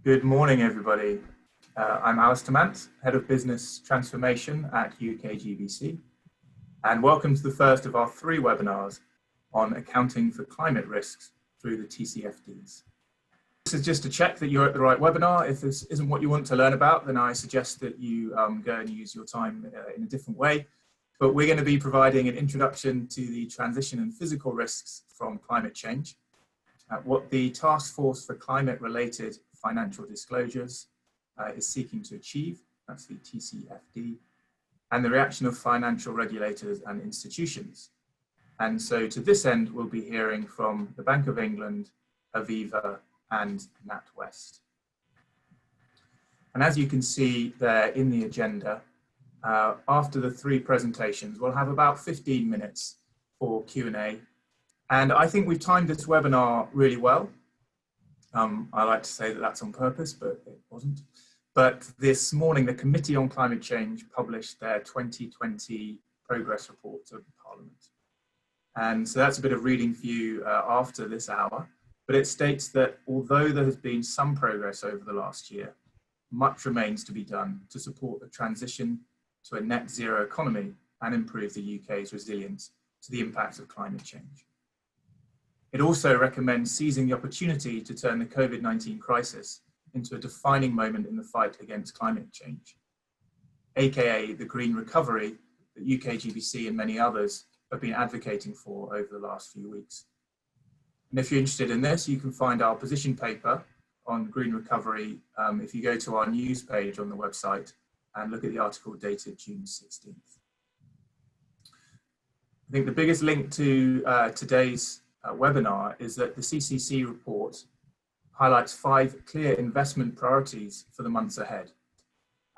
Good morning, everybody. I'm Alistair Mant, Head of Business Transformation at UK-GBC, and welcome to the first of our 3 webinars on accounting for climate risks through the TCFDs. This is just to check that you're at the right webinar. If this isn't what you want to learn about, then I suggest that you go and use your time in a different way. But we're going to be providing an introduction to the transition and physical risks from climate change, what the Task Force for Climate-Related Financial Disclosures is seeking to achieve, that's the TCFD, and the reaction of financial regulators and institutions. And so to this end, we'll be hearing from the Bank of England, Aviva, and NatWest. And as you can see there in the agenda, after the 3 presentations, we'll have about 15 minutes for Q&A. And I think we've timed this webinar really well. I like to say that that's on purpose, but it wasn't. But this morning, the Committee on Climate Change published their 2020 progress report to Parliament. And so that's a bit of reading for you after this hour. But it states that although there has been some progress over the last year, much remains to be done to support the transition to a net zero economy and improve the UK's resilience to the impacts of climate change. It also recommends seizing the opportunity to turn the COVID-19 crisis into a defining moment in the fight against climate change, aka the green recovery that UK-GBC and many others have been advocating for over the last few weeks. And if you're interested in this, you can find our position paper on green recovery if you go to our news page on the website and look at the article dated June 16th. I think the biggest link to today's webinar is that the CCC report highlights 5 clear investment priorities for the months ahead.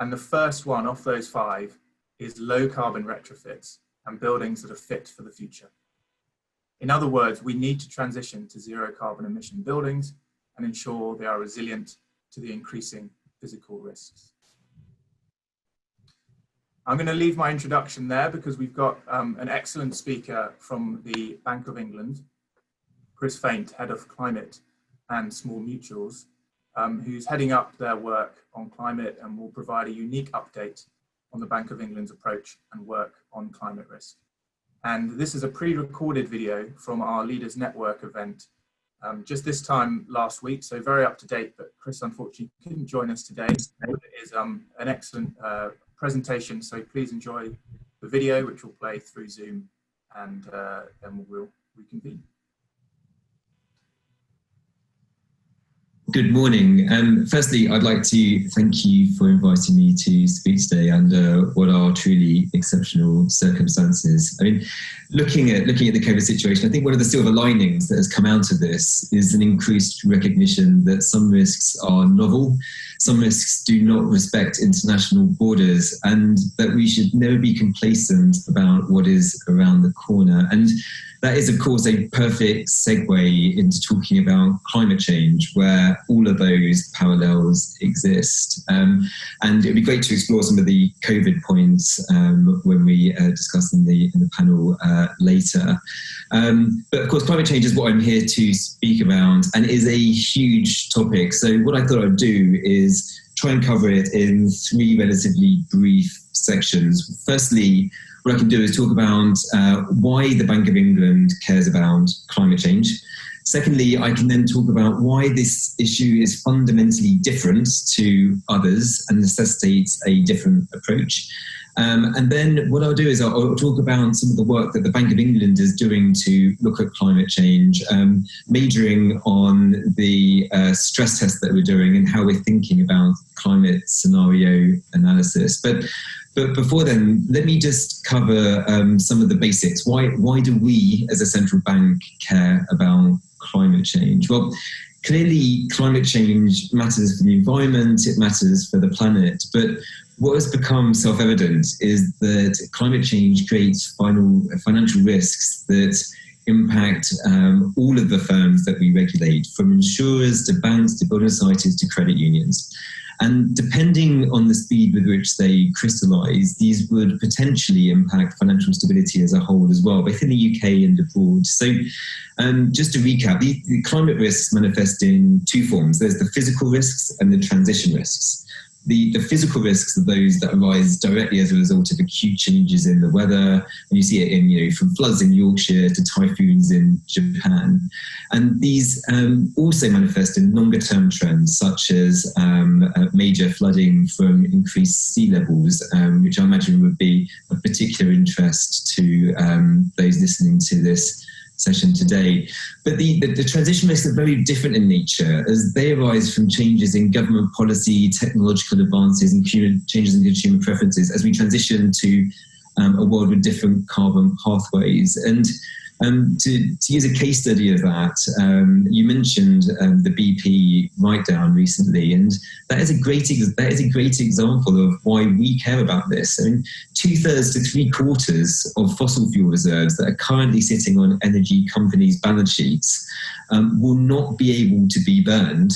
And the first one off those 5 is low carbon retrofits and buildings that are fit for the future. In other words, we need to transition to zero carbon emission buildings and ensure they are resilient to the increasing physical risks. I'm going to leave my introduction there because we've got an excellent speaker from the Bank of England, Chris Faint, Head of Climate and Small Mutuals, who's heading up their work on climate and will provide a unique update on the Bank of England's approach and work on climate risk. And this is a pre-recorded video from our Leaders Network event just this time last week, so very up to date, but Chris unfortunately couldn't join us today. It is an excellent presentation, so please enjoy the video, which will play through Zoom, and then we'll reconvene. Good morning. Firstly, I'd like to thank you for inviting me to speak today under what are truly exceptional circumstances. I mean, looking at the COVID situation, I think one of the silver linings that has come out of this is an increased recognition that some risks are novel, some risks do not respect international borders, and that we should never be complacent about what is around the corner. And that is, of course, a perfect segue into talking about climate change, where all of those parallels exist. And it would be great to explore some of the COVID points when we discuss in the panel later. But of course, climate change is what I'm here to speak about and is a huge topic. So what I thought I'd do is try and cover it in 3 relatively brief sections. Firstly, what I can do is talk about why the Bank of England cares about climate change. Secondly, I can then talk about why this issue is fundamentally different to others and necessitates a different approach. And then what I'll do is I'll talk about some of the work that the Bank of England is doing to look at climate change, majoring on the stress test that we're doing and how we're thinking about climate scenario analysis. But before then, let me just cover some of the basics. Why do we as a central bank care about climate change? Well, clearly climate change matters for the environment, it matters for the planet, but what has become self-evident is that climate change creates financial risks that impact all of the firms that we regulate, from insurers to banks to building societies to credit unions. And depending on the speed with which they crystallize, these would potentially impact financial stability as a whole as well, both in the UK and abroad. So just to recap, the climate risks manifest in two forms. There's the physical risks and the transition risks. The physical risks are those that arise directly as a result of acute changes in the weather, and you see it in, from floods in Yorkshire to typhoons in Japan. And these also manifest in longer term trends, such as major flooding from increased sea levels, which I imagine would be of particular interest to those listening to this session today. But the transition risks are very different in nature, as they arise from changes in government policy, technological advances, and changes in consumer preferences as we transition to a world with different carbon pathways. And to use a case study of that, you mentioned the BP write-down recently, and that is a great example of why we care about this. I mean, 2/3 to 3/4 of fossil fuel reserves that are currently sitting on energy companies' balance sheets will not be able to be burned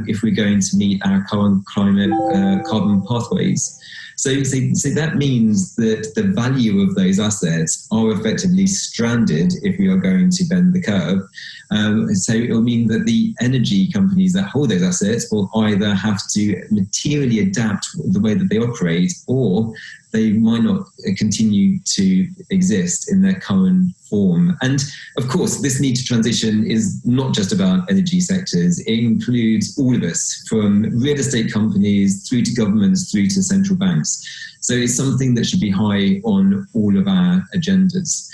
if we're going to meet our current carbon pathways. So that means that the value of those assets are effectively stranded if we are going to bend the curve. So it will mean that the energy companies that hold those assets will either have to materially adapt the way that they operate, or they might not continue to exist in their current form. And of course, this need to transition is not just about energy sectors. It includes all of us, from real estate companies through to governments, through to central banks. So it's something that should be high on all of our agendas.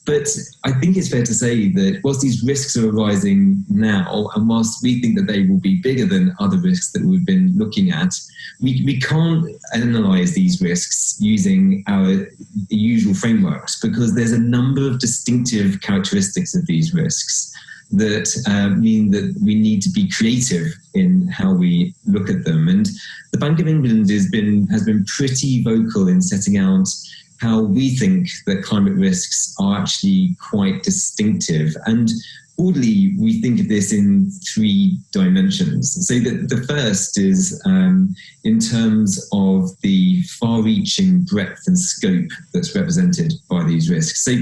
But I think it's fair to say that whilst these risks are arising now, and whilst we think that they will be bigger than other risks that we've been looking at, we can't analyse these risks using our usual frameworks, because there's a number of distinctive characteristics of these risks that mean that we need to be creative in how we look at them. And the Bank of England has been pretty vocal in setting out how we think that climate risks are actually quite distinctive. And broadly, we think of this in 3 dimensions. So the first is in terms of the far-reaching breadth and scope that's represented by these risks. So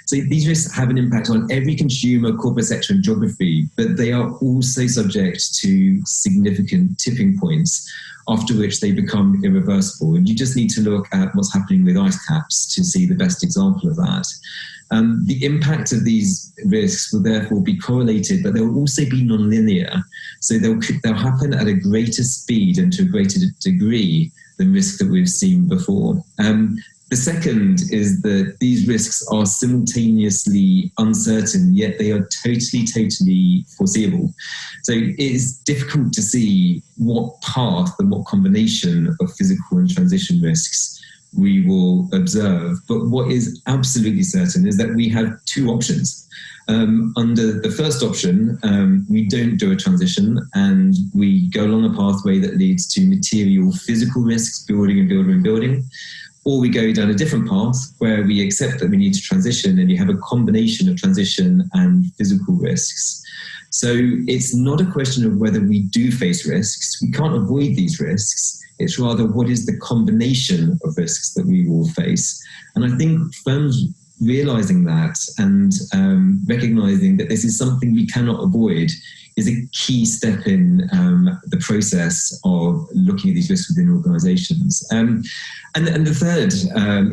these risks have an impact on every consumer, corporate sector and geography, but they are also subject to significant tipping points, after which they become irreversible. And you just need to look at what's happening with ice caps to see the best example of that. The impact of these risks will therefore be correlated, but they'll also be non-linear. So they'll happen at a greater speed and to a greater degree than risks that we've seen before. The second is that these risks are simultaneously uncertain, yet they are totally foreseeable. So it is difficult to see what path and what combination of physical and transition risks we will observe. But what is absolutely certain is that we have 2 options. Under the first option, we don't do a transition and we go along a pathway that leads to material physical risks, building. Or we go down a different path where we accept that we need to transition, and you have a combination of transition and physical risks. So it's not a question of whether we do face risks. We can't avoid these risks. It's rather what is the combination of risks that we will face. And I think firms realizing that and recognizing that this is something we cannot avoid is a key step in the process of looking at these risks within organizations. And the third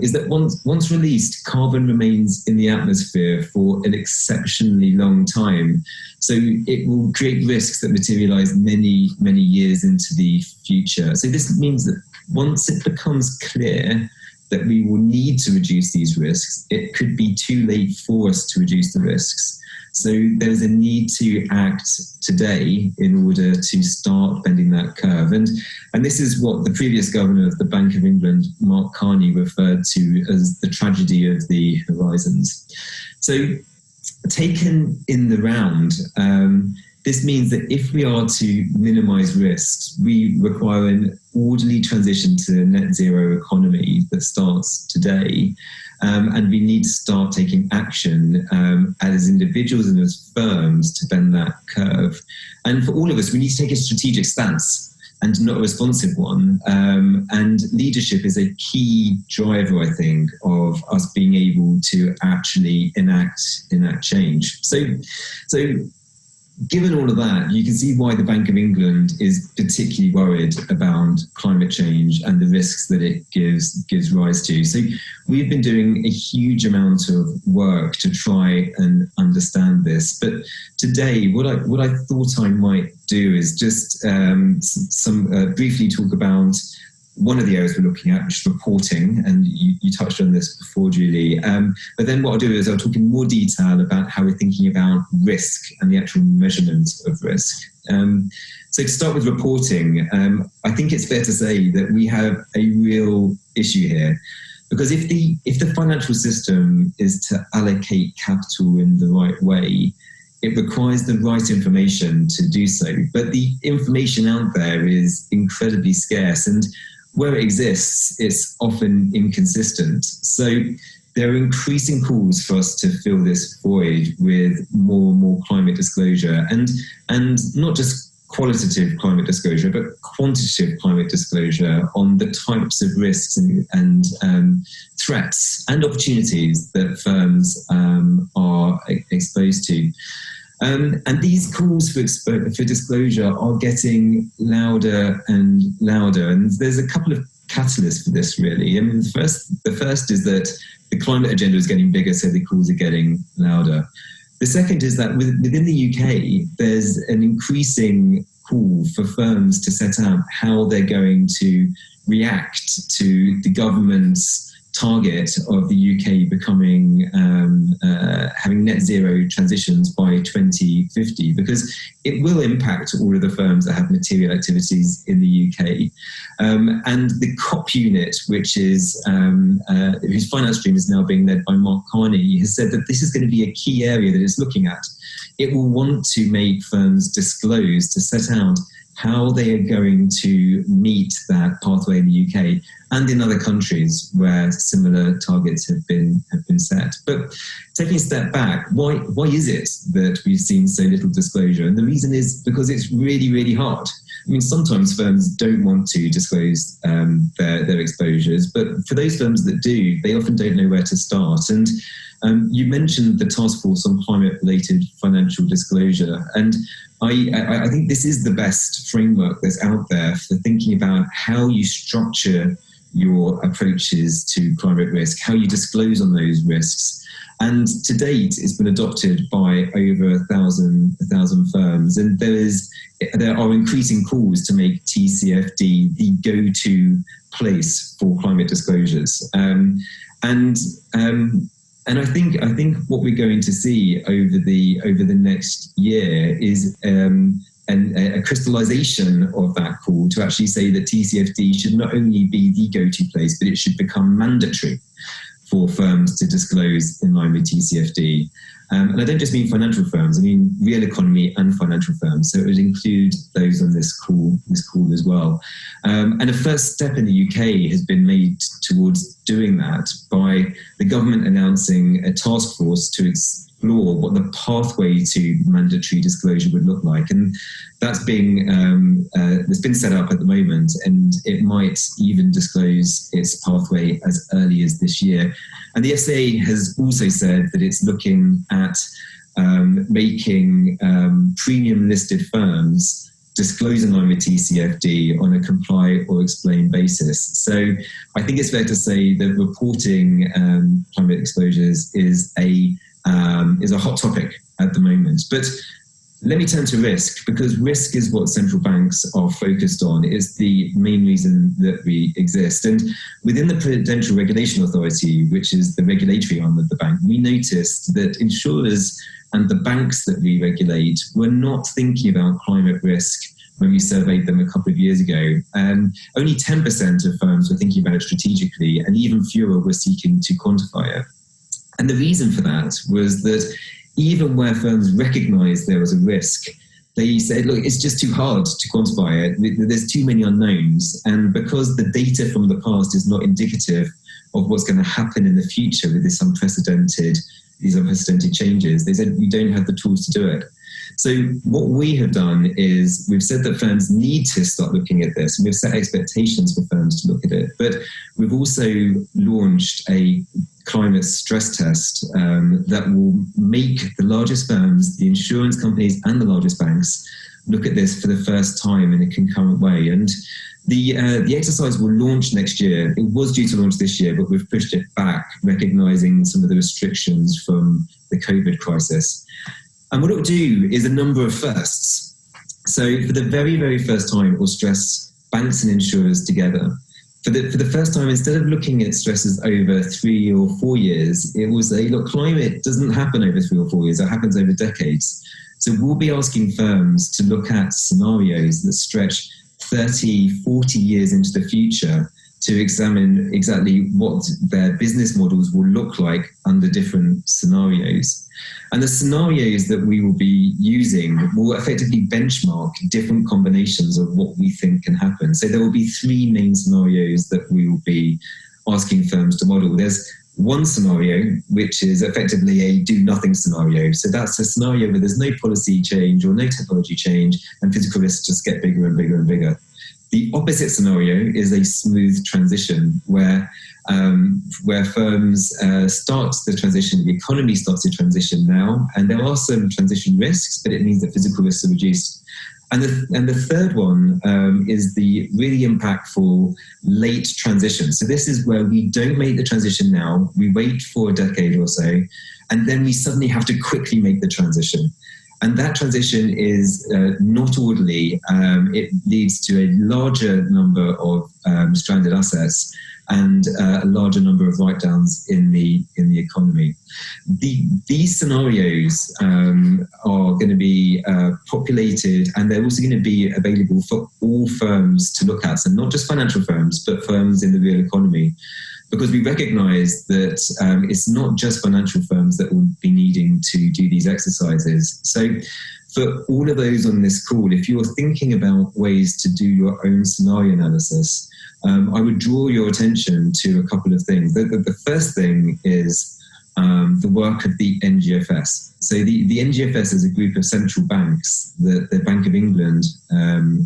is that once released, carbon remains in the atmosphere for an exceptionally long time. So it will create risks that materialize many, many years into the future. So this means that once it becomes clear that we will need to reduce these risks, it could be too late for us to reduce the risks. So there's a need to act today in order to start bending that curve. And this is what the previous governor of the Bank of England, Mark Carney, referred to as the tragedy of the horizons. So taken in the round, this means that if we are to minimise risks, we require an orderly transition to a net zero economy that starts today. And we need to start taking action as individuals and as firms to bend that curve. And for all of us, we need to take a strategic stance. and not a responsive one. And leadership is a key driver, I think, of us being able to actually enact change. So given all of that, you can see why the Bank of England is particularly worried about climate change and the risks that it gives rise to. So we've been doing a huge amount of work to try and understand this. But today, what I thought I might do is just briefly talk about one of the areas we're looking at, which is reporting, and you touched on this before, Julie. But then what I'll do is I'll talk in more detail about how we're thinking about risk and the actual measurement of risk. So to start with reporting, I think it's fair to say that we have a real issue here, because if the financial system is to allocate capital in the right way, it requires the right information to do so. But the information out there is incredibly scarce, and where it exists, it's often inconsistent. So there are increasing calls for us to fill this void with more and more climate disclosure, and not just qualitative climate disclosure, but quantitative climate disclosure on the types of risks and threats and opportunities that firms are exposed to. And these calls for disclosure are getting louder and louder. And there's a couple of catalysts for this, really. I mean, the first is that the climate agenda is getting bigger, so the calls are getting louder. The second is that within the UK, there's an increasing call for firms to set out how they're going to react to the government's target of the UK becoming having net zero transitions by 2050, because it will impact all of the firms that have material activities in the UK. And the COP unit, which is whose finance stream is now being led by Mark Carney, has said that this is going to be a key area that it's looking at. It will want to make firms disclose, to set out how they are going to meet that pathway in the UK and in other countries where similar targets have been set. But taking a step back, why is it that we've seen so little disclosure? And the reason is because it's really, really hard. I mean, sometimes firms don't want to disclose their exposures, but for those firms that do, they often don't know where to start. And you mentioned the Task Force on Climate-Related Financial Disclosure, and I think this is the best framework that's out there for thinking about how you structure your approaches to climate risk, how you disclose on those risks. And to date, it's been adopted by over 1,000 firms, and there are increasing calls to make TCFD the go-to place for climate disclosures. And I think what we're going to see over the next year is a crystallization of that call to actually say that TCFD should not only be the go-to place, but it should become mandatory for firms to disclose in line with TCFD. And I don't just mean financial firms, I mean real economy and financial firms. So it would include those on this call as well. And a first step in the UK has been made towards doing that by the government announcing a task force to explore what the pathway to mandatory disclosure would look like. And that's been set up at the moment, and it might even disclose its pathway as early as this year. And the FCA has also said that it's looking at making premium listed firms disclose in line with TCFD on a comply or explain basis. So I think it's fair to say that reporting climate exposures is a hot topic at the moment. But let me turn to risk, because risk is what central banks are focused on. It's the main reason that we exist. And within the Prudential Regulation Authority, which is the regulatory arm of the bank, we noticed that insurers and the banks that we regulate were not thinking about climate risk when we surveyed them a couple of years ago. Only 10% of firms were thinking about it strategically, and even fewer were seeking to quantify it. And the reason for that was that even where firms recognized there was a risk, they said, look, it's just too hard to quantify it. There's too many unknowns. And because the data from the past is not indicative of what's going to happen in the future with these unprecedented changes, they said, we don't have the tools to do it. So what we have done is we've said that firms need to start looking at this, and we've set expectations for firms to look at it. But we've also launched a climate stress test that will make the largest firms, the insurance companies and the largest banks look at this for the first time in a concurrent way. And the exercise will launch next year. It was due to launch this year, but we've pushed it back, recognising some of the restrictions from the COVID crisis. And what it will do is a number of firsts. So for the very, very first time, it will stress banks and insurers together. For the first time, instead of looking at stresses over 3 or 4 years, it will say, look, climate doesn't happen over 3 or 4 years, it happens over decades. So we'll be asking firms to look at scenarios that stretch 30, 40 years into the future to examine exactly what their business models will look like under different scenarios. And the scenarios that we will be using will effectively benchmark different combinations of what we think can happen. So there will be 3 main scenarios that we will be asking firms to model. There's one scenario, which is effectively a do-nothing scenario. So that's a scenario where there's no policy change or no technology change, and physical risks just get bigger and bigger and bigger. The opposite scenario is a smooth transition where firms start the transition, the economy starts to transition now, and there are some transition risks, but it means that physical risks are reduced. And the third one is the really impactful late transition. So this is where we don't make the transition now, we wait for a decade or so, and then we suddenly have to quickly make the transition. And that transition is not orderly. It leads to a larger number of stranded assets and a larger number of write-downs in the economy. These scenarios are going to be populated, and they're also going to be available for all firms to look at, so not just financial firms, but firms in the real economy. Because we recognise that it's not just financial firms that will be needing to do these exercises. So for all of those on this call, if you're thinking about ways to do your own scenario analysis, I would draw your attention to a couple of things. The first thing is the work of the NGFS. So the NGFS is a group of central banks that the Bank of England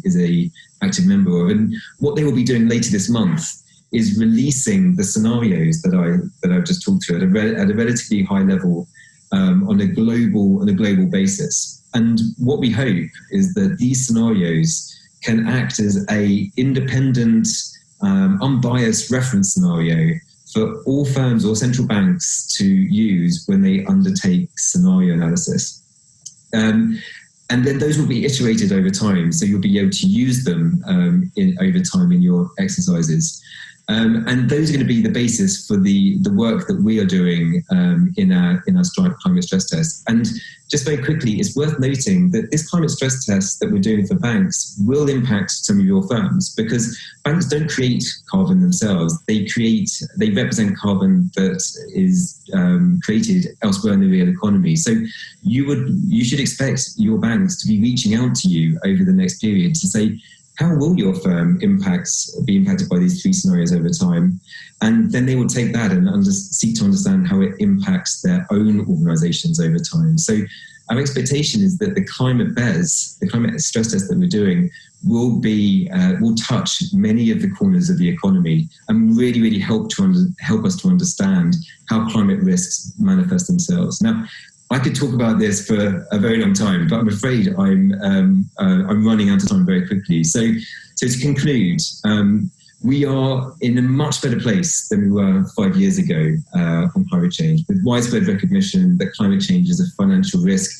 is an active member of. And what they will be doing later this month is releasing the scenarios that I've just talked to at a relatively high level on a global basis. And what we hope is that these scenarios can act as a independent, unbiased reference scenario for all firms or central banks to use when they undertake scenario analysis. And then those will be iterated over time, so you'll be able to use them over time in your exercises. And those are going to be the basis for the work that we are doing in our climate stress test. And just very quickly, it's worth noting that this climate stress test that we're doing for banks will impact some of your firms, because banks don't create carbon themselves. They represent carbon that is created elsewhere in the real economy. So you should expect your banks to be reaching out to you over the next period to say, how will your firm be impacted by these 3 scenarios over time? And then they will take that and seek to understand how it impacts their own organisations over time. So our expectation is that the climate BES, the climate stress test that we're doing, will touch many of the corners of the economy and really, really help us to understand how climate risks manifest themselves. Now, I could talk about this for a very long time, but I'm afraid I'm running out of time very quickly. So to conclude, we are in a much better place than we were 5 years ago on climate change, with widespread recognition that climate change is a financial risk,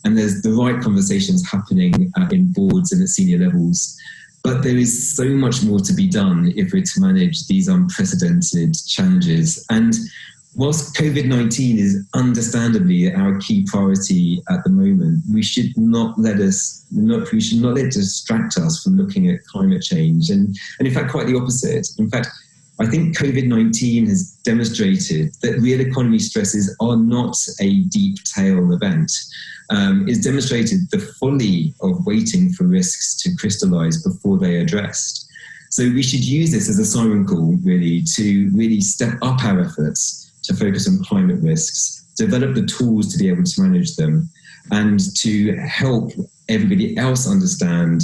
and there's the right conversations happening in boards and at senior levels. But there is so much more to be done if we're to manage these unprecedented challenges. And whilst COVID-19 is understandably our key priority at the moment, we should not let it distract us from looking at climate change. And in fact, quite the opposite. In fact, I think COVID-19 has demonstrated that real economy stresses are not a deep tail event. It's demonstrated the folly of waiting for risks to crystallize before they are addressed. So we should use this as a siren call, really, to really step up our efforts to focus on climate risks, develop the tools to be able to manage them, and to help everybody else understand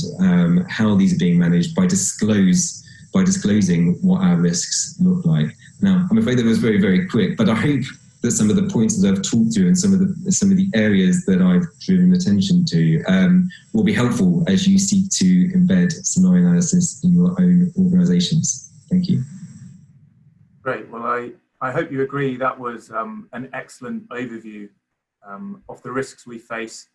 how these are being managed by disclosing what our risks look like. Now, I'm afraid that was very, very quick, but I hope that some of the points that I've talked through and some of the areas that I've driven attention to will be helpful as you seek to embed scenario analysis in your own organisations. Thank you. Great. Well, I hope you agree that was an excellent overview of the risks we face,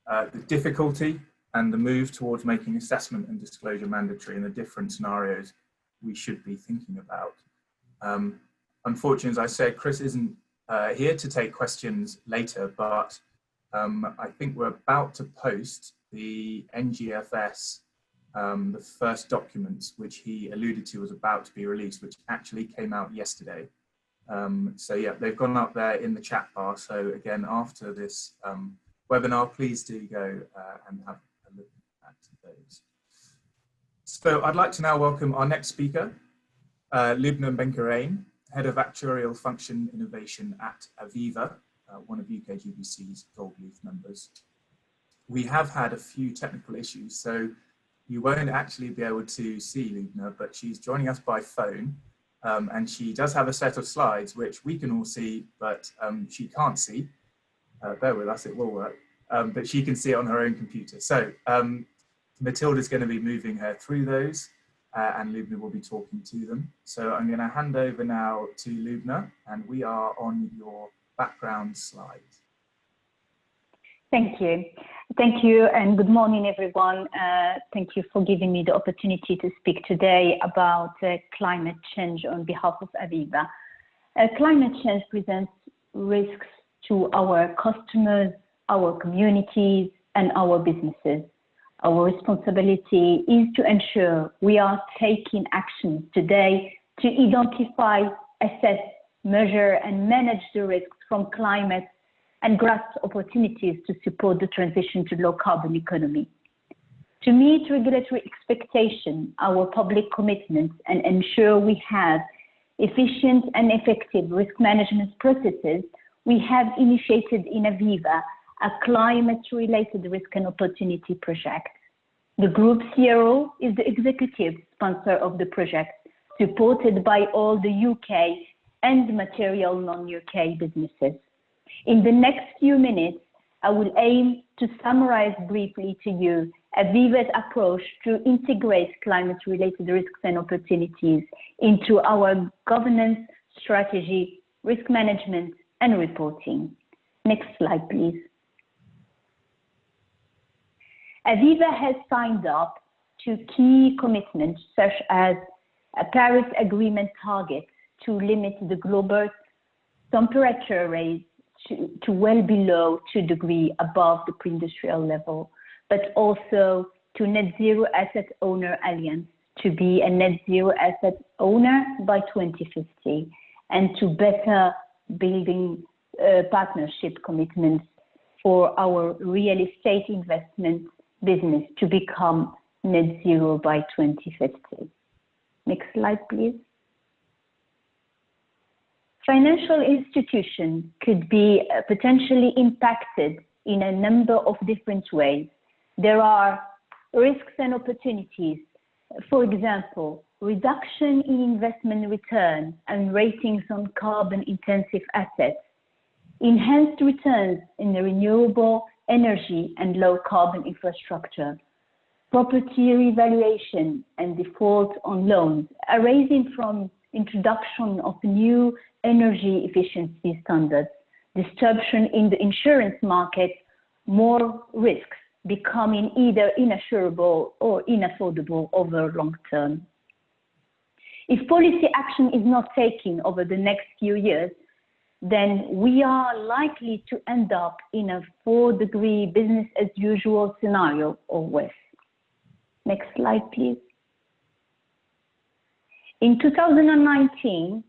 the difficulty and the move towards making assessment and disclosure mandatory and the different scenarios we should be thinking about. Unfortunately, as I said, Chris isn't here to take questions later, but I think we're about to post the NGFS, the first documents, which he alluded to was about to be released, which actually came out yesterday. So yeah, they've gone up there in the chat bar. So again, after this webinar, please do go and have a look at those. So I'd like to now welcome our next speaker, Lubna Benkerain, Head of Actuarial Function Innovation at Aviva, one of UK-GBC's Gold Leaf members. We have had a few technical issues, so you won't actually be able to see Lubna, but she's joining us by phone. And she does have a set of slides, which we can all see, but she can't see. Bear with us, it will work. But she can see it on her own computer. So Matilda's going to be moving her through those, and Lubna will be talking to them. So I'm going to hand over now to Lubna, and we are on your background slide. Thank you. Thank you, and good morning, everyone. Thank you for giving me the opportunity to speak today about climate change on behalf of Aviva. Climate change presents risks to our customers, our communities, and our businesses. Our responsibility is to ensure we are taking action today to identify, assess, measure, and manage the risks from climate and grasp opportunities to support the transition to low carbon economy. To meet regulatory expectations, our public commitments, and ensure we have efficient and effective risk management processes, we have initiated in Aviva a climate-related risk and opportunity project. The group CRO is the executive sponsor of the project, supported by all the UK and material non-UK businesses. In the next few minutes, I will aim to summarize briefly to you Aviva's approach to integrate climate-related risks and opportunities into our governance, strategy, risk management, and reporting. Next slide, please. Aviva has signed up to key commitments such as a Paris Agreement target to limit the global temperature rise to well below 2 degrees above the pre-industrial level, but also to Net Zero Asset Owner Alliance to be a net zero asset owner by 2050, and to better building partnership commitments for our real estate investment business to become net zero by 2050. Next slide, please. Financial institutions could be potentially impacted in a number of different ways. There are risks and opportunities. For example, reduction in investment return and ratings on carbon-intensive assets, enhanced returns in the renewable energy and low-carbon infrastructure, property revaluation and default on loans arising from introduction of new energy efficiency standards, disruption in the insurance market, more risks becoming either inassurable or unaffordable over long term. If policy action is not taken over the next few years, then we are likely to end up in a 4-degree business as usual scenario or worse. Next slide, please. In 2019,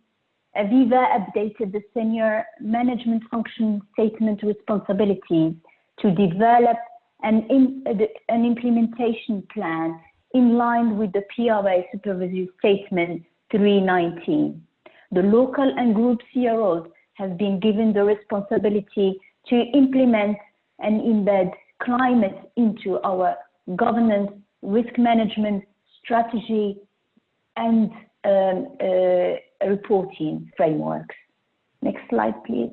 Aviva updated the senior management function statement responsibilities to develop an implementation plan in line with the PRA Supervisory Statement 319. The local and group CROs have been given the responsibility to implement and embed climate into our governance, risk management, strategy, and reporting frameworks. Next slide, please.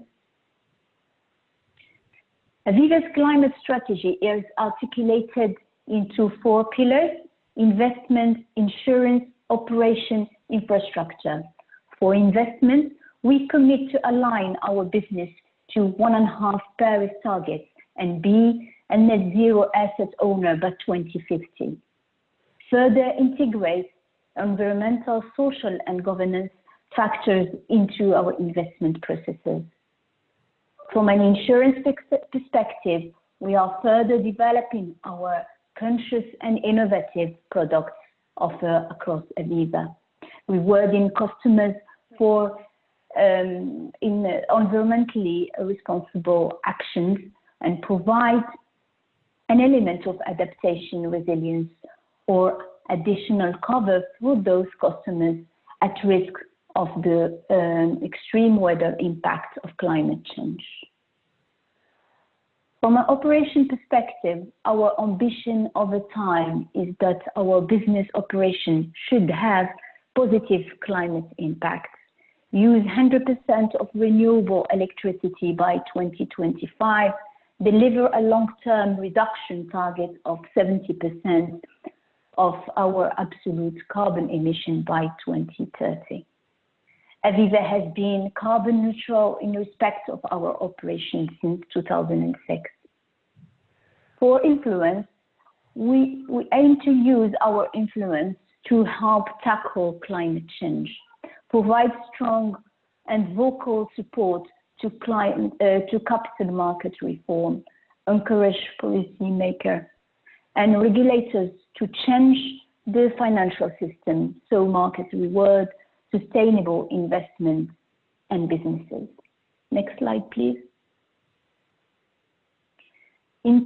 Aviva's climate strategy is articulated into 4 pillars: investment, insurance, operation, infrastructure. For investment, we commit to align our business to 1.5 Paris targets and be a net zero asset owner by 2050. Further integrate environmental, social, and governance factors into our investment processes. From an insurance perspective, we are further developing our conscious and innovative products offer across Aviva, rewarding customers for environmentally responsible actions and provide an element of adaptation, resilience, or additional cover for those customers at risk of the extreme weather impact of climate change. From an operation perspective, our ambition over time is that our business operation should have positive climate impacts, use 100% of renewable electricity by 2025, deliver a long-term reduction target of 70% of our absolute carbon emission by 2030. Aviva has been carbon neutral in respect of our operations since 2006. For influence, we aim to use our influence to help tackle climate change, provide strong and vocal support to capital market reform, encourage policymakers and regulators to change the financial system so markets reward sustainable investment and businesses. Next slide, please. In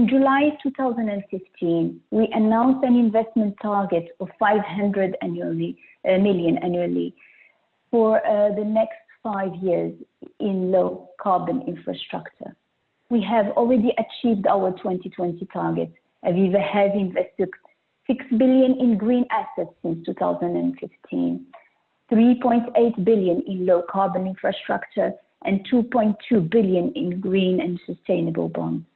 July 2015, we announced an investment target of 500 million annually for the next 5 years in low carbon infrastructure. We have already achieved our 2020 target. Aviva has invested 6 billion in green assets since 2015, 3.8 billion in low carbon infrastructure, and 2.2 billion in green and sustainable bonds.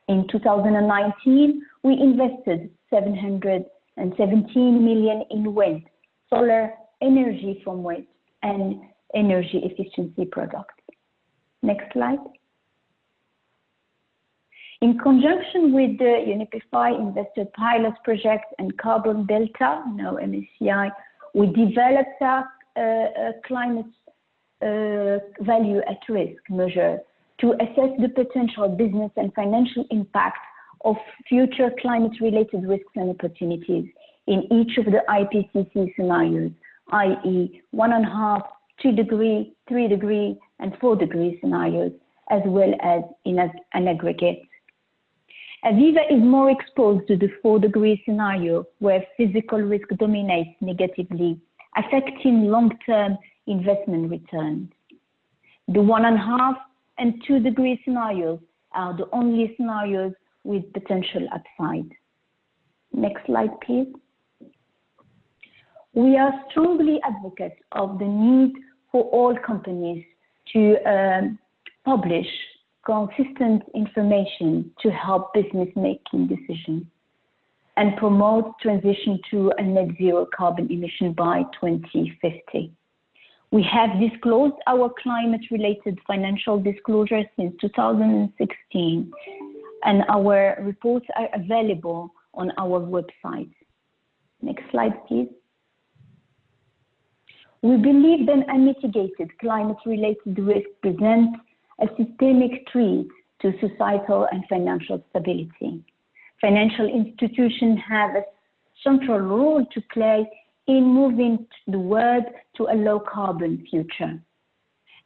In 2019, we invested 717 million in wind, solar, energy from waste, and energy efficiency products. Next slide. In conjunction with the Unipify Investor Pilot Project and Carbon Delta, now MSCI, we developed a climate value at risk measure to assess the potential business and financial impact of future climate-related risks and opportunities in each of the IPCC scenarios, i.e. 1.5, 2 degree, 3 degree, and 4 degree scenarios, as well as in an aggregate. Aviva is more exposed to the 4 degree scenario, where physical risk dominates negatively, affecting long-term investment returns. The 1.5 and 2 degree scenarios are the only scenarios with potential upside. Next slide, please. We are strongly advocates of the need for all companies to publish consistent information to help business making decisions and promote transition to a net zero carbon emission by 2050. We have disclosed our climate-related financial disclosures since 2016, and our reports are available on our website. Next slide, please. We believe that unmitigated climate-related risk presents a systemic threat to societal and financial stability. Financial institutions have a central role to play in moving the world to a low-carbon future.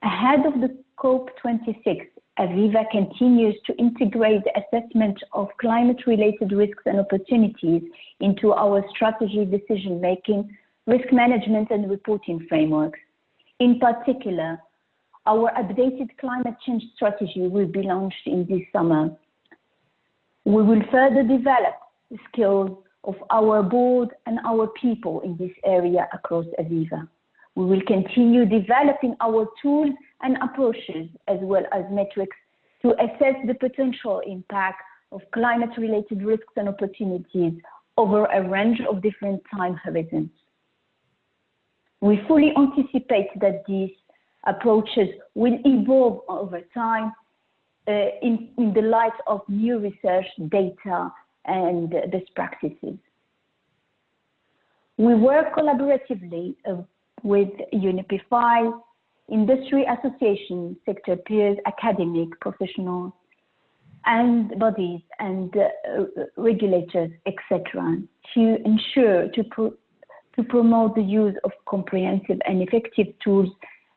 Ahead of the COP26, Aviva continues to integrate the assessment of climate-related risks and opportunities into our strategy decision-making, risk management, and reporting frameworks. In particular, Our updated climate change strategy will be launched in this summer. We will further develop the skills of our board and our people in this area across Aviva. We will continue developing our tools and approaches as well as metrics to assess the potential impact of climate-related risks and opportunities over a range of different time horizons. We fully anticipate that these approaches will evolve over time in the light of new research, data, and best practices. We work collaboratively with UNEPIFY, industry associations, sector peers, academic, professionals, and bodies and regulators, etc., to ensure to promote the use of comprehensive and effective tools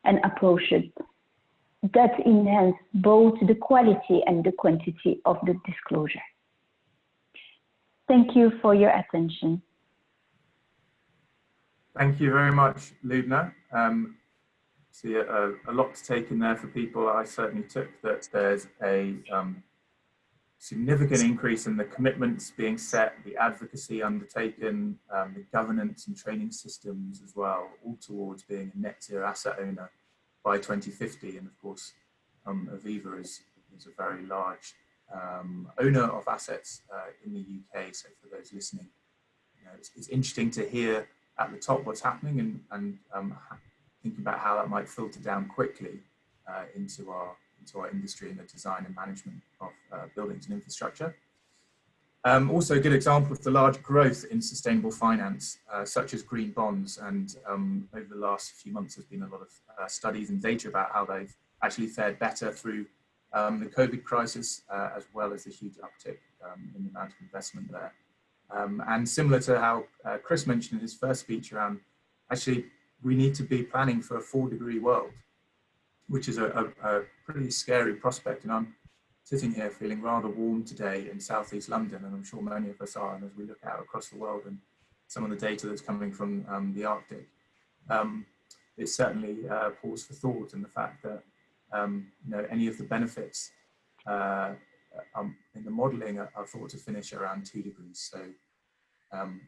and approaches that enhance both the quality and the quantity of the disclosure. Thank you for your attention. Thank you very much, Lubna. See a lot to take in there for people. I certainly took that there's a significant increase in the commitments being set, the advocacy undertaken, the governance and training systems as well, all towards being a net zero asset owner by 2050. And of course, Aviva is a very large owner of assets in the UK. So for those listening, you know, it's interesting to hear at the top what's happening and think about how that might filter down quickly into our industry and the design and management of buildings and infrastructure. Also a good example of the large growth in sustainable finance, such as green bonds. And over the last few months, there's been a lot of studies and data about how they've actually fared better through the COVID crisis, as well as the huge uptick in the amount of investment there. And similar to how Chris mentioned in his first speech around, actually, we need to be planning for a 4-degree world, which is a pretty scary prospect. And I'm sitting here feeling rather warm today in southeast London, and I'm sure many of us are. And as we look out across the world and some of the data that's coming from the Arctic, it certainly pause for thought, and the fact that you know, any of the benefits in the modelling are thought to finish around 2 degrees. So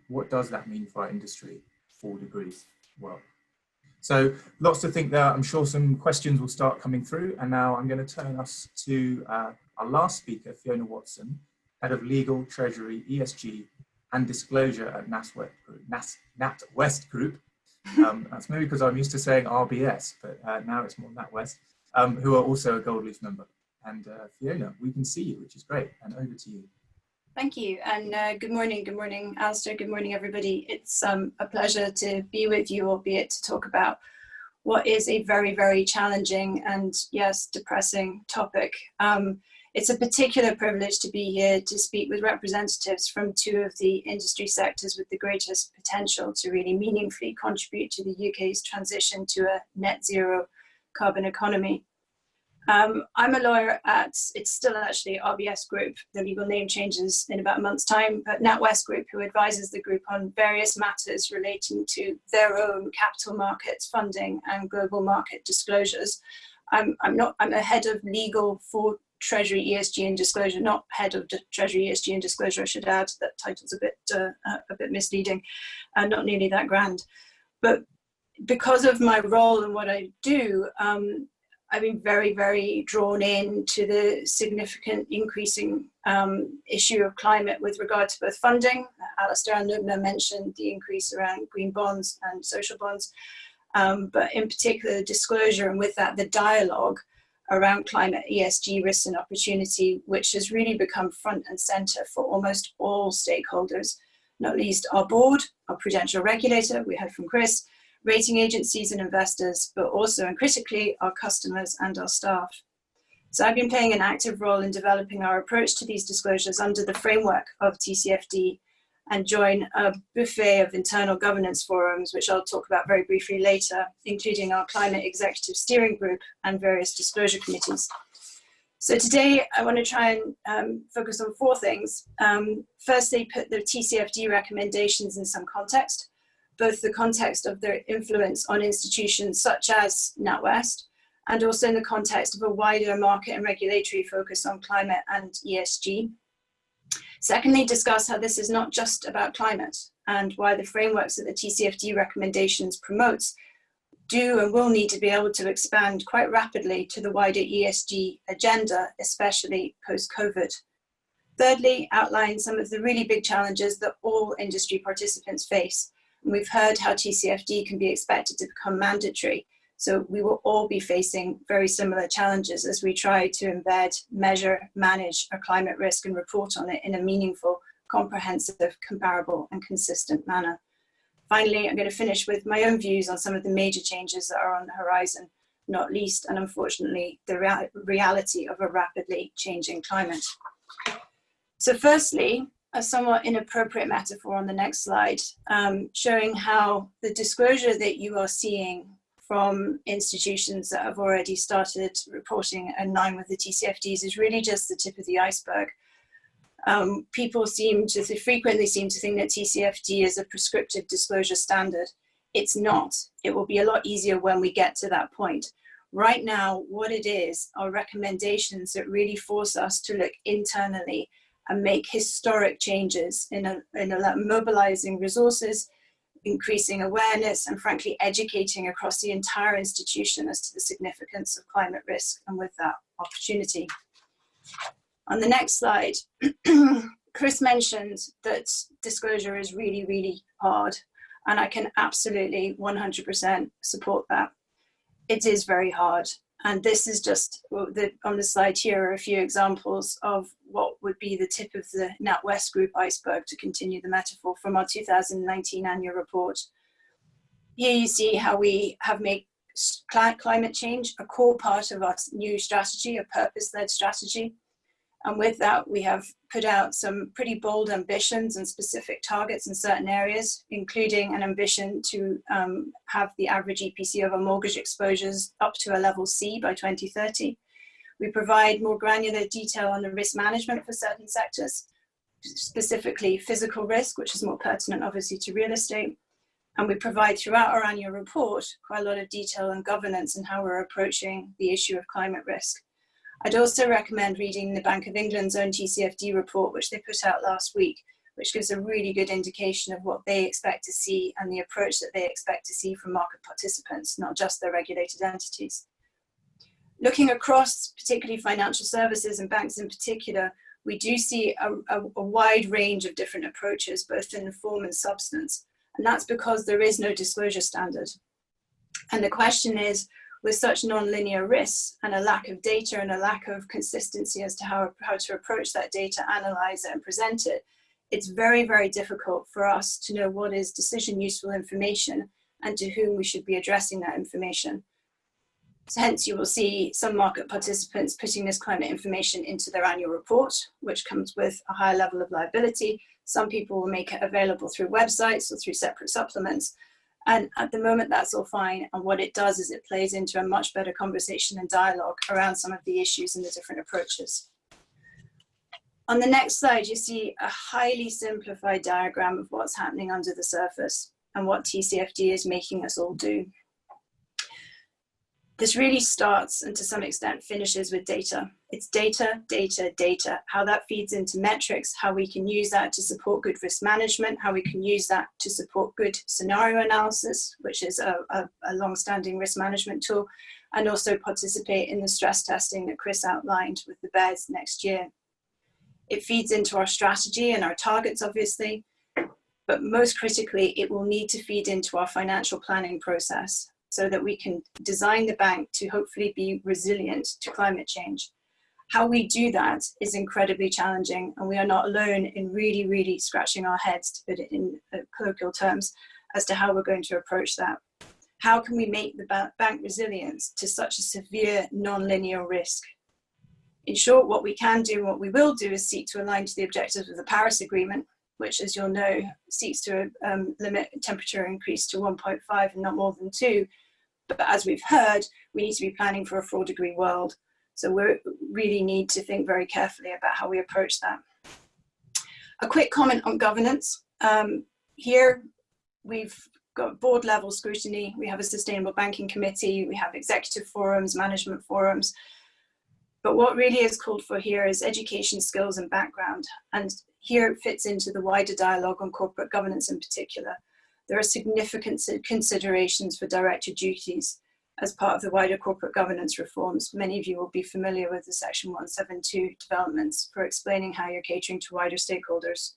what does that mean for our industry, 4 degrees? Well, so lots to think there. I'm sure some questions will start coming through. And now I'm going to turn us to our last speaker, Fiona Watson, Head of Legal, Treasury, ESG and Disclosure at NatWest Group. That's maybe because I'm used to saying RBS, but now it's more NatWest, who are also a Gold Leaf member. And Fiona, we can see you, which is great. And over to you. Thank you, and good morning, Alistair, good morning, everybody. It's a pleasure to be with you, albeit to talk about what is a very, very challenging and, yes, depressing topic. It's a particular privilege to be here to speak with representatives from 2 of the industry sectors with the greatest potential to really meaningfully contribute to the UK's transition to a net zero carbon economy. I'm a lawyer at, it's still actually RBS Group, the legal name changes in about a month's time, but NatWest Group, who advises the group on various matters relating to their own capital markets funding and global market disclosures. I'm a head of legal for Treasury, ESG and Disclosure, not head of Treasury, ESG and Disclosure, I should add. That title's a bit misleading and not nearly that grand. But because of my role and what I do, I've been very, very drawn in to the significant increasing issue of climate with regard to both funding. Alistair and Lubna mentioned the increase around green bonds and social bonds, but in particular disclosure, and with that the dialogue around climate, ESG risks and opportunity, which has really become front and centre for almost all stakeholders, not least our board, our prudential regulator, we heard from Chris, rating agencies and investors, but also and critically our customers and our staff. So I've been playing an active role in developing our approach to these disclosures under the framework of TCFD, and join a buffet of internal governance forums, which I'll talk about very briefly later, including our Climate Executive Steering Group and various disclosure committees. So today I want to try and focus on 4 things. Firstly, put the TCFD recommendations in some context, both the context of their influence on institutions such as NatWest, and also in the context of a wider market and regulatory focus on climate and ESG. Secondly, discuss how this is not just about climate and why the frameworks that the TCFD recommendations promotes do and will need to be able to expand quite rapidly to the wider ESG agenda, especially post-COVID. Thirdly, outline some of the really big challenges that all industry participants face. And we've heard how TCFD can be expected to become mandatory. So we will all be facing very similar challenges as we try to embed, measure, manage our climate risk and report on it in a meaningful, comprehensive, comparable and consistent manner. Finally, I'm going to finish with my own views on some of the major changes that are on the horizon, not least, and unfortunately, the reality of a rapidly changing climate. So firstly, a somewhat inappropriate metaphor on the next slide, showing how the disclosure that you are seeing from institutions that have already started reporting in line with the TCFDs is really just the tip of the iceberg. People frequently seem to think that TCFD is a prescriptive disclosure standard. It's not. It will be a lot easier when we get to that point. Right now, what it is are recommendations that really force us to look internally and make historic changes in mobilizing resources, increasing awareness, and frankly, educating across the entire institution as to the significance of climate risk and with that opportunity. On the next slide, Chris mentioned that disclosure is really, really hard, and I can absolutely 100% support that. It is very hard. And this is just, on the slide here are a few examples of what would be the tip of the NatWest Group iceberg, to continue the metaphor, from our 2019 annual report. Here you see how we have made climate change a core part of our new strategy, a purpose-led strategy. And with that, we have put out some pretty bold ambitions and specific targets in certain areas, including an ambition to have the average EPC of our mortgage exposures up to a level C by 2030. We provide more granular detail on the risk management for certain sectors, specifically physical risk, which is more pertinent obviously to real estate. And we provide throughout our annual report quite a lot of detail on governance and how we're approaching the issue of climate risk. I'd also recommend reading the Bank of England's own TCFD report, which they put out last week, which gives a really good indication of what they expect to see and the approach that they expect to see from market participants, not just their regulated entities. Looking across, particularly financial services and banks in particular, we do see a wide range of different approaches, both in the form and substance. And that's because there is no disclosure standard. And the question is, with such non-linear risks and a lack of data and a lack of consistency as to how to approach that data, analyze it and present it, it's very, very difficult for us to know what is decision useful information and to whom we should be addressing that information. So hence you will see some market participants putting this climate information into their annual report, which comes with a higher level of liability. Some people will make it available through websites or through separate supplements. And at the moment, that's all fine. And what it does is it plays into a much better conversation and dialogue around some of the issues and the different approaches. On the next slide, you see a highly simplified diagram of what's happening under the surface and what TCFD is making us all do. This really starts and to some extent finishes with data. It's data, data, data, how that feeds into metrics, how we can use that to support good risk management, how we can use that to support good scenario analysis, which is a long-standing risk management tool, and also participate in the stress testing that Chris outlined with the BES next year. It feeds into our strategy and our targets, obviously, but most critically, it will need to feed into our financial planning process so that we can design the bank to hopefully be resilient to climate change. How we do that is incredibly challenging, and we are not alone in really, really scratching our heads, to put it in colloquial terms, as to how we're going to approach that. How can we make the bank resilient to such a severe non-linear risk? In short, what we can do and what we will do is seek to align to the objectives of the Paris Agreement, which, as you'll know, seeks to limit temperature increase to 1.5 and not more than 2. But as we've heard, we need to be planning for a 4-degree world. So we really need to think very carefully about how we approach that. A quick comment on governance. Here, we've got board level scrutiny, we have a sustainable banking committee, we have executive forums, management forums. But what really is called for here is education, skills and background. And here it fits into the wider dialogue on corporate governance in particular. There are significant considerations for director duties as part of the wider corporate governance reforms. Many of you will be familiar with the Section 172 developments for explaining how you're catering to wider stakeholders.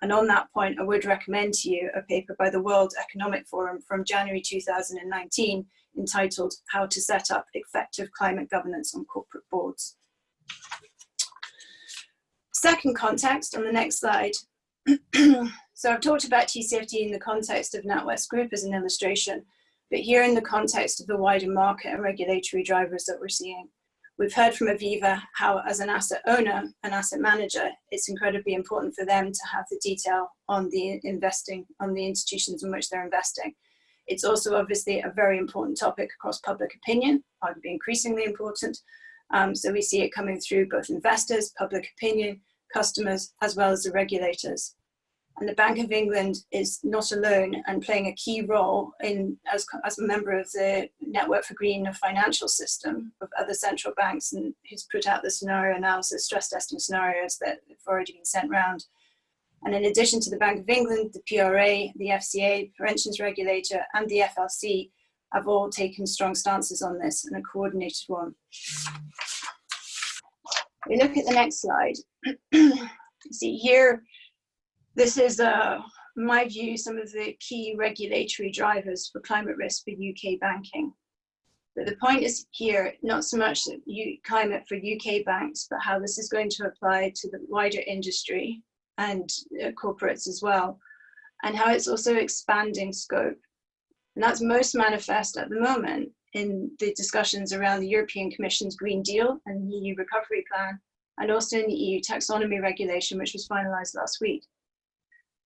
And on that point, I would recommend to you a paper by the World Economic Forum from January 2019 entitled How to Set Up Effective Climate Governance on Corporate Boards. Second context on the next slide. So I've talked about TCFD in the context of NatWest Group as an illustration, but here in the context of the wider market and regulatory drivers that we're seeing. We've heard from Aviva how as an asset owner, an asset manager, it's incredibly important for them to have the detail on the investing, on the institutions in which they're investing. It's also obviously a very important topic across public opinion, arguably increasingly important. So we see it coming through both investors, public opinion, customers, as well as the regulators. And the Bank of England is not alone and playing a key role in, as a member of the Network for Green Financial System of other central banks, and who's put out the scenario analysis, stress testing scenarios that have already been sent round. And in addition to the Bank of England, the PRA, the FCA, pensions regulator, and the FLC have all taken strong stances on this and a coordinated one. We look at the next slide. See here, this is, in my view, some of the key regulatory drivers for climate risk for UK banking. But the point is here, not so much that climate for UK banks, but how this is going to apply to the wider industry and corporates as well, and how it's also expanding scope. And that's most manifest at the moment in the discussions around the European Commission's Green Deal and the EU Recovery Plan, and also in the EU taxonomy regulation, which was finalised last week.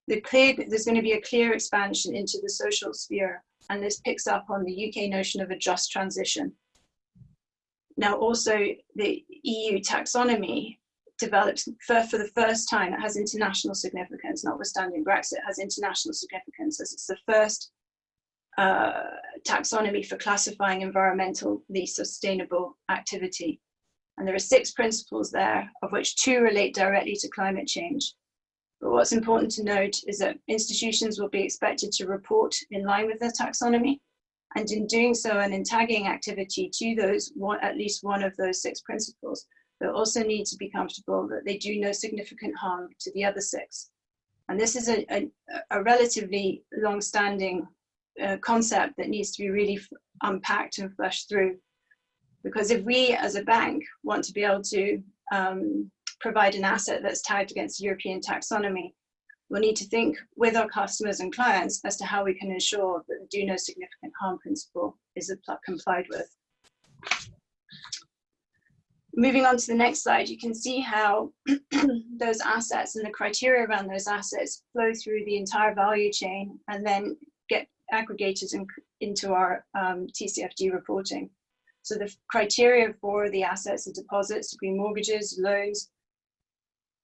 There's going to be a clear expansion into the social sphere, and this picks up on the UK notion of a just transition. Now also the EU taxonomy develops for the first time, it has international significance, notwithstanding Brexit, it has international significance as it's the first taxonomy for classifying environmentally sustainable activity. And there are 6 principles there, of which 2 relate directly to climate change. But what's important to note is that institutions will be expected to report in line with the taxonomy, and in doing so and in tagging activity to those at least one of those 6 principles, they'll also need to be comfortable that they do no significant harm to the other 6. And this is a relatively long-standing concept that needs to be really unpacked and fleshed through. Because if we as a bank want to be able to provide an asset that's tagged against the European taxonomy, we'll need to think with our customers and clients as to how we can ensure that the do no significant harm principle is complied with. Moving on to the next slide, you can see how those assets and the criteria around those assets flow through the entire value chain and then get aggregated into our TCFD reporting. So the criteria for the assets and deposits, green mortgages, loans,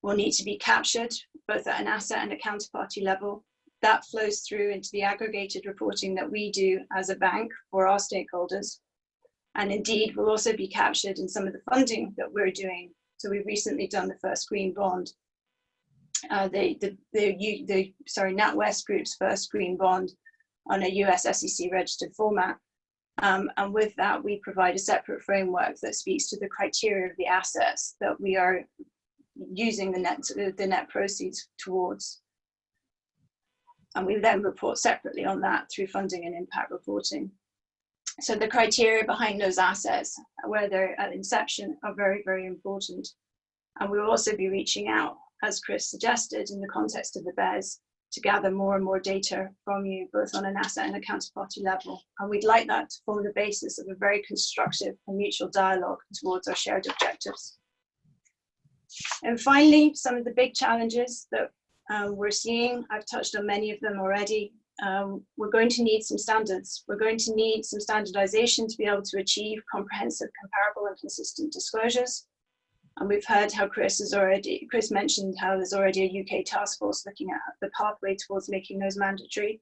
will need to be captured both at an asset and a counterparty level. That flows through into the aggregated reporting that we do as a bank for our stakeholders. And indeed will also be captured in some of the funding that we're doing. So we've recently done the first green bond. NatWest Group's first green bond on a US SEC registered format. And with that, we provide a separate framework that speaks to the criteria of the assets that we are using the net proceeds towards. And we then report separately on that through funding and impact reporting. So the criteria behind those assets, where they're at inception, are very, very important. And we will also be reaching out, as Chris suggested, in the context of the BES, to gather more and more data from you, both on an asset and a counterparty level. And we'd like that to form the basis of a very constructive and mutual dialogue towards our shared objectives. And finally, some of the big challenges that we're seeing, I've touched on many of them already. We're going to need some standards. We're going to need some standardization to be able to achieve comprehensive, comparable and consistent disclosures. And we've heard how Chris mentioned how there's already a UK task force looking at the pathway towards making those mandatory.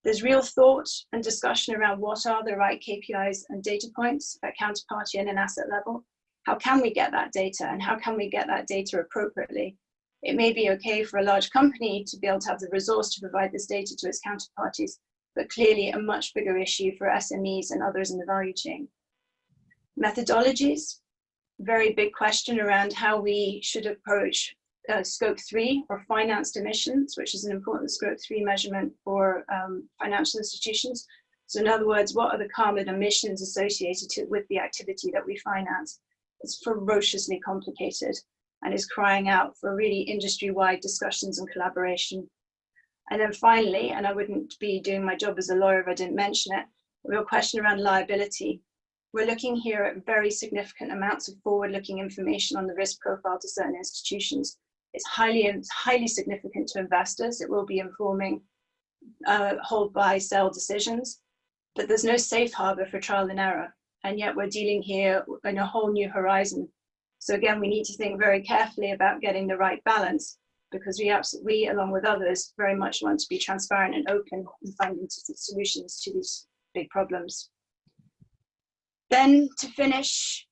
There's real thought and discussion around what are the right KPIs and data points at counterparty and an asset level. How can we get that data, and how can we get that data appropriately? It may be okay for a large company to be able to have the resource to provide this data to its counterparties, but clearly a much bigger issue for SMEs and others in the value chain. Methodologies, very big question around how we should approach scope 3 or financed emissions, which is an important scope 3 measurement for financial institutions. So in other words, what are the carbon emissions associated with the activity that we finance? It's ferociously complicated and is crying out for really industry-wide discussions and collaboration. And then finally, and I wouldn't be doing my job as a lawyer if I didn't mention it, a real question around liability. We're looking here at very significant amounts of forward-looking information on the risk profile to certain institutions. It's highly significant to investors. It will be informing hold, buy, sell decisions, but there's no safe harbor for trial and error. And yet we're dealing here in a whole new horizon. So again, we need to think very carefully about getting the right balance, because we, along with others, very much want to be transparent and open and finding solutions to these big problems. Then to finish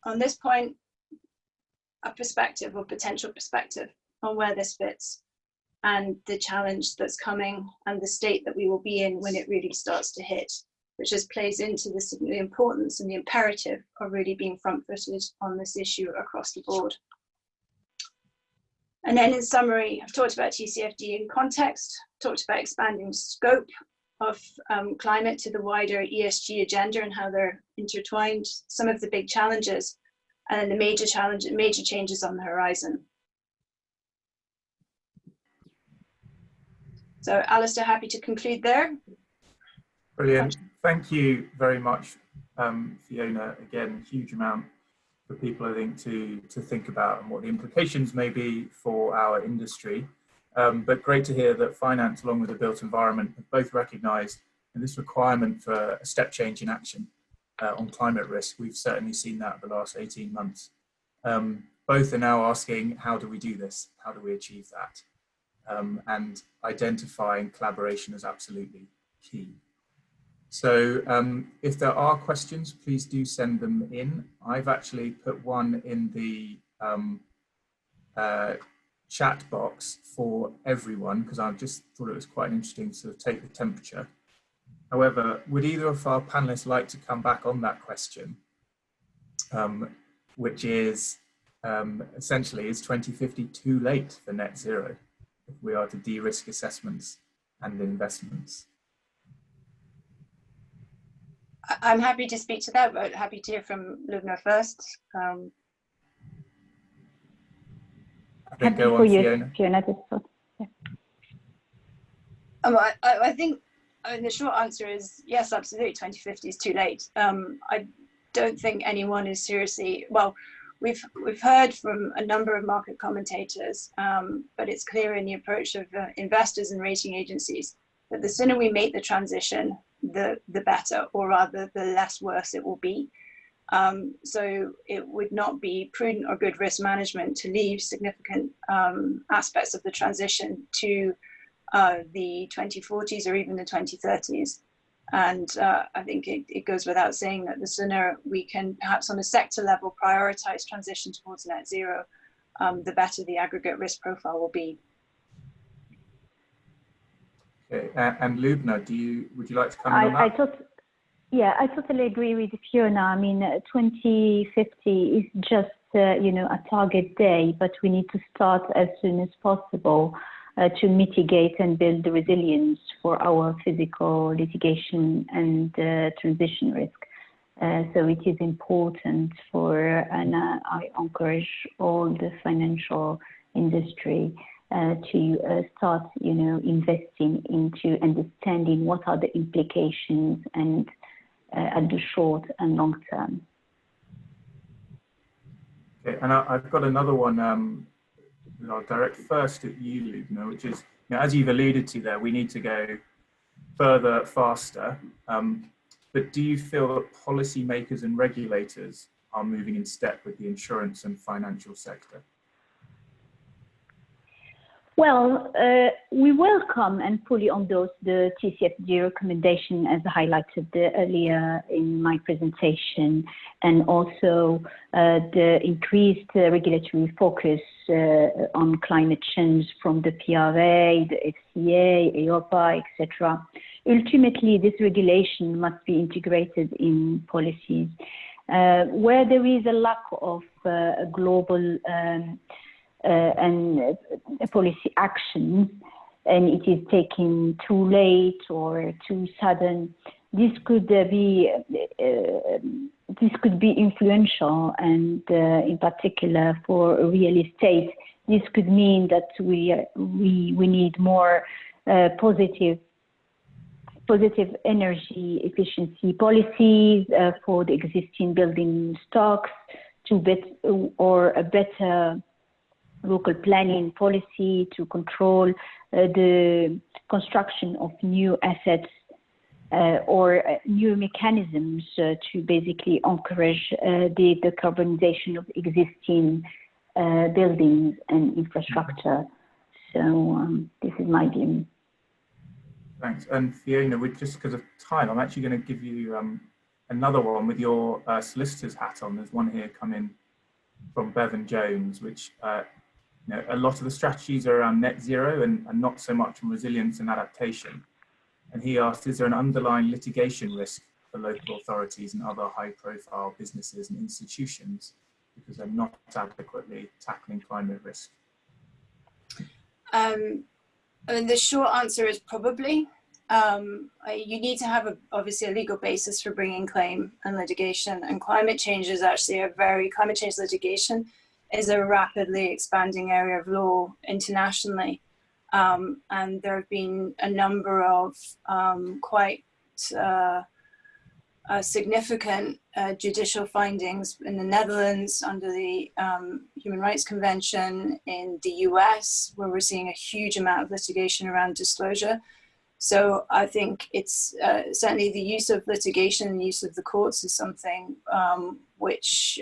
on this point, a perspective or potential perspective on where this fits and the challenge that's coming and the state that we will be in when it really starts to hit, which just plays into the importance and the imperative of really being front-footed on this issue across the board. And then in summary, I've talked about TCFD in context, talked about expanding scope of climate to the wider ESG agenda and how they're intertwined, some of the big challenges, and then the major changes on the horizon. So Alistair, happy to conclude there. Brilliant. Thank you very much, Fiona. Again, huge amount for people, I think, to think about and what the implications may be for our industry. But great to hear that finance, along with the built environment, have both recognised this requirement for a step change in action on climate risk. We've certainly seen that the last 18 months. Both are now asking, how do we do this? How do we achieve that? And identifying collaboration as absolutely key. So if there are questions, please do send them in. I've actually put one in the chat box for everyone, because I just thought it was quite interesting to sort of take the temperature. However, would either of our panelists like to come back on that question, which is essentially, is 2050 too late for net zero if we are to de-risk assessments and investments? I'm happy to speak to that, but happy to hear from Lubna first. I go on, Fiona. I think the short answer is yes, absolutely, 2050 is too late. I don't think anyone is seriously, well, we've heard from a number of market commentators, but it's clear in the approach of investors and rating agencies that the sooner we make the transition, the better, or rather the less worse it will be. So it would not be prudent or good risk management to leave significant aspects of the transition to the 2040s or even the 2030s. And I think it goes without saying that the sooner we can, perhaps on a sector level, prioritize transition towards net zero, the better the aggregate risk profile will be. Okay, and Lubna, would you like to comment on that? I totally agree with Fiona. I mean, 2050 is just a target day, but we need to start as soon as possible to mitigate and build the resilience for our physical litigation and transition risk. So it is important and I encourage all the financial industry to start, investing into understanding what are the implications and at the short and long term. Okay, and I've got another one. I'll direct first at you, Lubna, which is, as you've alluded to there, we need to go further, faster. But do you feel that policymakers and regulators are moving in step with the insurance and financial sector? Well, we welcome and fully endorse the TCFD recommendation as highlighted earlier in my presentation, and also the increased regulatory focus on climate change from the PRA, the FCA, EIOPA, etc. Ultimately, this regulation must be integrated in policies. Where there is a lack of global and policy actions, and it is taken too late or too sudden, this could be influential, and in particular for real estate, this could mean that we need more positive energy efficiency policies for the existing building stocks, or a better local planning policy to control the construction of new assets or new mechanisms to basically encourage the decarbonization of existing buildings and infrastructure. So this is my view. Thanks. And Fiona, just because of time, I'm actually going to give you another one with your solicitor's hat on. There's one here coming from Bevan Jones, which a lot of the strategies are around net zero and not so much on resilience and adaptation. And he asked, is there an underlying litigation risk for local authorities and other high-profile businesses and institutions because they're not adequately tackling climate risk? I mean, the short answer is probably. You need to have obviously a legal basis for bringing claim and litigation, and climate change is actually climate change litigation is a rapidly expanding area of law internationally. And there have been a number of quite significant judicial findings in the Netherlands under the Human Rights Convention, in the US, where we're seeing a huge amount of litigation around disclosure. So I think it's certainly the use of litigation and use of the courts is something which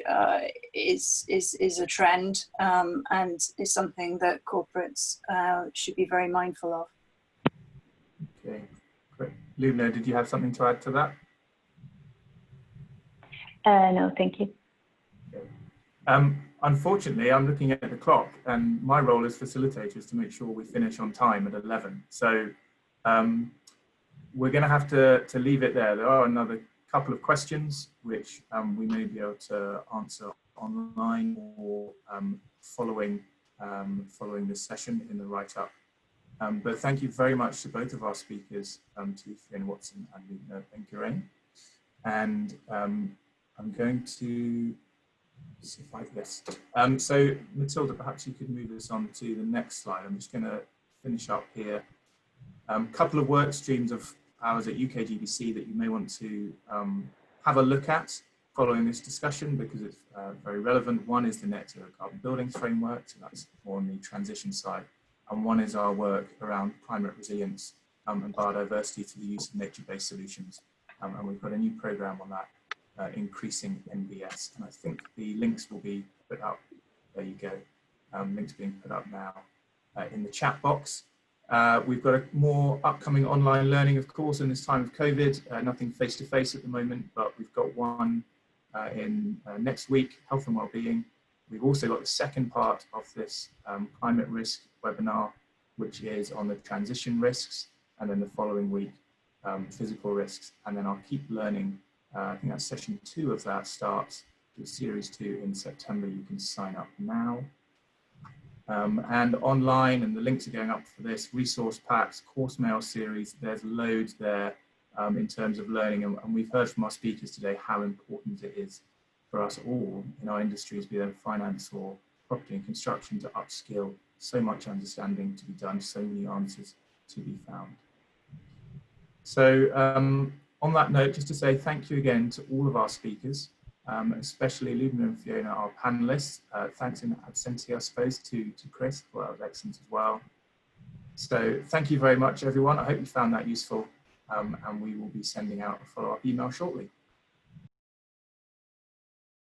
is a trend and is something that corporates should be very mindful of. Okay, great. Luna, did you have something to add to that? No, thank you. Okay. Unfortunately, I'm looking at the clock, and my role as facilitator is to make sure we finish on time at 11. So we're going to have to leave it there. There are another couple of questions which we may be able to answer online or following this session in the write-up. But thank you very much to both of our speakers, to Fiona Watson and Luna Benkerain. And I'm going to see if I guess. So Matilda, perhaps you could move us on to the next slide. I'm just going to finish up here. Couple of work streams of ours at UK-GBC that you may want to have a look at following this discussion, because it's very relevant. One is the Net Zero Carbon Buildings Framework, so that's more on the transition side. And one is our work around climate resilience and biodiversity to the use of nature-based solutions. And we've got a new program on that, increasing NBS. And I think the links will be put up. There you go. Links being put up now in the chat box. We've got a more upcoming online learning, of course, in this time of COVID. Nothing face-to-face at the moment, but we've got one in next week, health and wellbeing. We've also got the second part of this climate risk webinar, which is on the transition risks, and then the following week, physical risks, and then I'll keep learning. I think that's session 2 of that starts with series 2 in September. You can sign up now. And online, and the links are going up for this, resource packs, course mail series, there's loads there in terms of learning. And we've heard from our speakers today how important it is for us all in our industries, be them finance or property and construction, to upskill. So much understanding to be done, so many answers to be found. So on that note, just to say thank you again to all of our speakers, especially Luna and Fiona, our panelists. Thanks in absentia, I suppose, to Chris, well, that was excellent as well. So thank you very much, everyone. I hope you found that useful, and we will be sending out a follow-up email shortly.